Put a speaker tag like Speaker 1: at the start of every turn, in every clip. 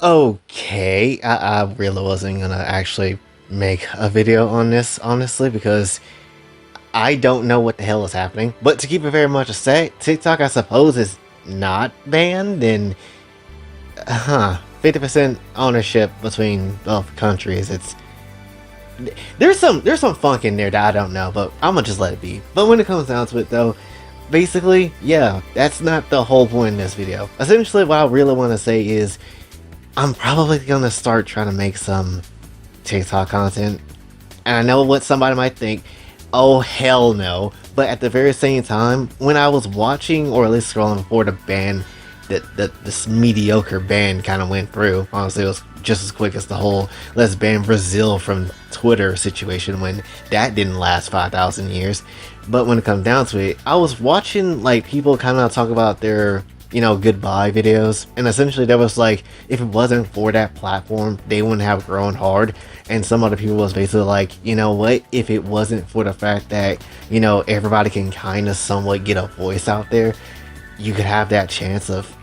Speaker 1: Okay, I really wasn't gonna actually make a video on this, honestly, because I don't know what the hell is happening. But to keep it very much a say, TikTok, I suppose, is not banned, and 50% ownership between both countries. There's some funk in there that I don't know, but I'm gonna just let it be. But when it comes down to it, though, basically, yeah, that's not the whole point in this video. Essentially, what I really want to say is I'm probably gonna start trying to make some TikTok content. And I know what somebody might think, oh hell no. But at the very same time, when I was watching or at least scrolling before the ban that this mediocre ban kind of went through, honestly it was just as quick as the whole let's ban Brazil from Twitter situation when that didn't last 5,000 years. But when it comes down to it, I was watching like people kind of talk about their goodbye videos, and essentially there was like, if it wasn't for that platform they wouldn't have grown hard. And some other people was basically like, you know what, if it wasn't for the fact that everybody can kind of somewhat get a voice out there, you could have that chance of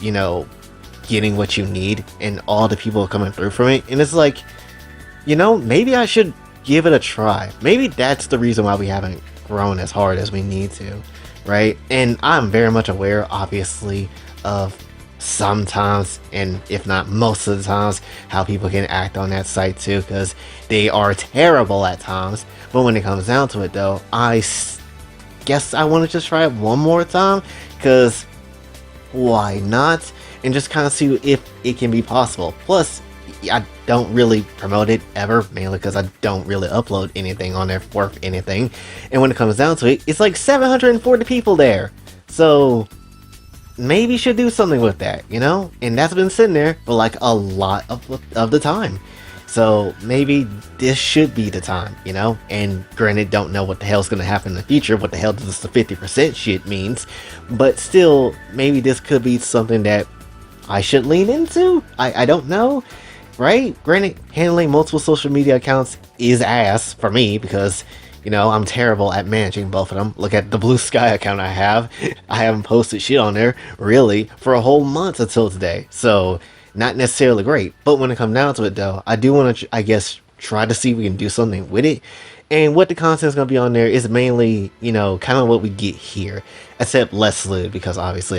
Speaker 1: getting what you need and all the people coming through from it. And it's like, maybe I should give it a try. Maybe that's the reason why we haven't grown as hard as we need to, right? And I'm very much aware, obviously, of sometimes, and if not most of the times, how people can act on that site too, because they are terrible at times. But when it comes down to it, though, guess I want to just try it one more time, because why not? And just kind of see if it can be possible. Plus, I don't really promote it ever, mainly because I don't really upload anything on there worth anything. And when it comes down to it, it's like 740 people there. So maybe should do something with that, and that's been sitting there for like a lot of the time. So maybe this should be the time, and granted, don't know what the hell's gonna happen in the future, what the hell does the 50% shit means, but still, maybe this could be something that I should lean into. I don't know, right? Granted, handling multiple social media accounts is ass for me, because I'm terrible at managing both of them. Look at the Blue Sky account I have. I haven't posted shit on there, really, for a whole month until today. So, not necessarily great. But when it comes down to it, though, I do want to, I guess, try to see if we can do something with it. And what the content is going to be on there is mainly, kind of what we get here. Except less lewd, because obviously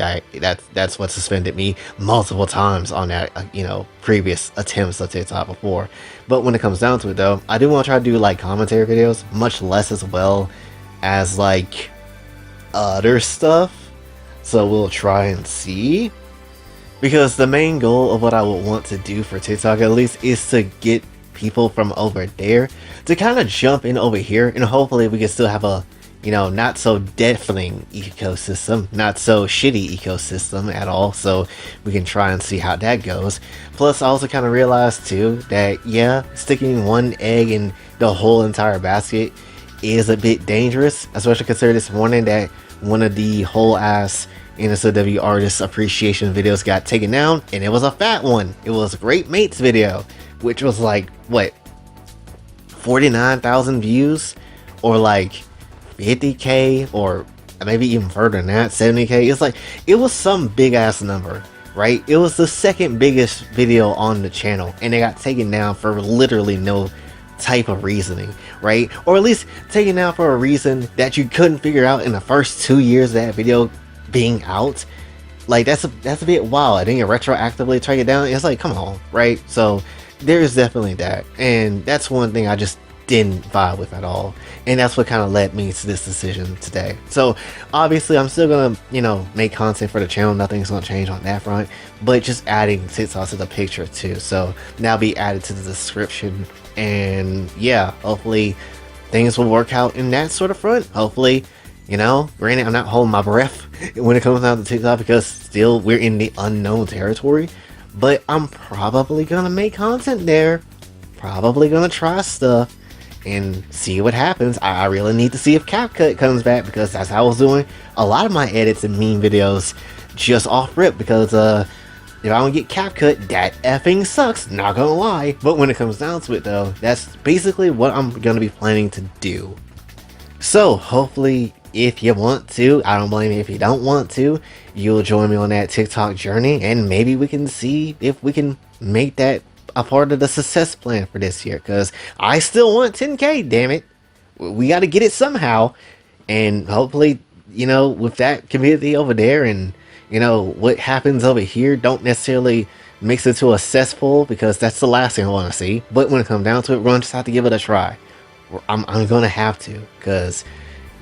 Speaker 1: that's what suspended me multiple times on that, previous attempts at TikTok before. But when it comes down to it, though, I do want to try to do like commentary videos, much less as well as like other stuff. So we'll try and see. Because the main goal of what I would want to do for TikTok, at least, is to get people from over there to kind of jump in over here, and hopefully we can still have a not so deafening ecosystem, not so shitty ecosystem at all, so we can try and see how that goes. Plus, I also kind of realized too that, yeah, sticking one egg in the whole entire basket is a bit dangerous, especially considering this morning that one of the whole ass NSOW artist appreciation videos got taken down, and it was a fat one. It was a Great Mates video, which was like, what, 49,000 views, or like 50k, or maybe even further than that, 70k. It's like, it was some big ass number, right? It was the second biggest video on the channel, and it got taken down for literally no type of reasoning, right? Or at least taken down for a reason that you couldn't figure out in the first 2 years of that video being out. Like, that's a bit wild. I think you retroactively take it down. It's like, come on, right? So there is definitely that, and that's one thing I just didn't vibe with at all, and that's what kind of led me to this decision today. So obviously I'm still gonna make content for the channel, nothing's gonna change on that front, but just adding TikTok to the picture too, so now be added to the description. And yeah, hopefully things will work out in that sort of front. Hopefully, granted, I'm not holding my breath when it comes down to TikTok, because still we're in the unknown territory, but I'm probably gonna make content there, probably gonna try stuff and see what happens. I really need to see if CapCut comes back, because that's how I was doing a lot of my edits and meme videos just off rip, because if I don't get CapCut, that effing sucks, not gonna lie. But when it comes down to it, though, that's basically what I'm gonna be planning to do. So hopefully, if you want to, I don't blame you if you don't want to, you'll join me on that TikTok journey, and maybe we can see if we can make that a part of the success plan for this year, because I still want 10K, damn it. We got to get it somehow. And hopefully, with that community over there and, what happens over here don't necessarily mix it to a cesspool, because that's the last thing I want to see. But when it comes down to it, we're going to just have to give it a try. I'm going to have to, because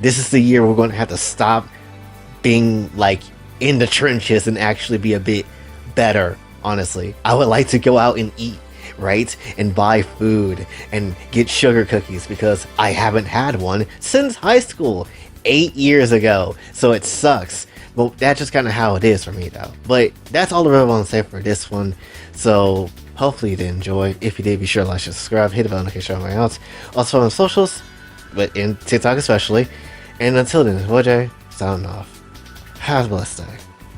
Speaker 1: this is the year we're going to have to stop being like in the trenches and actually be a bit better. Honestly, I would like to go out and eat, right, and buy food and get sugar cookies, because I haven't had one since high school 8 years ago, so it sucks. But that's just kind of how it is for me, though. But that's all I really want to say for this one. So hopefully you did enjoy. If you did, be sure to like, share, subscribe, hit the bell notification on my else. Also on socials, but in TikTok especially. And until then, OJ signing off. Have a blessed day.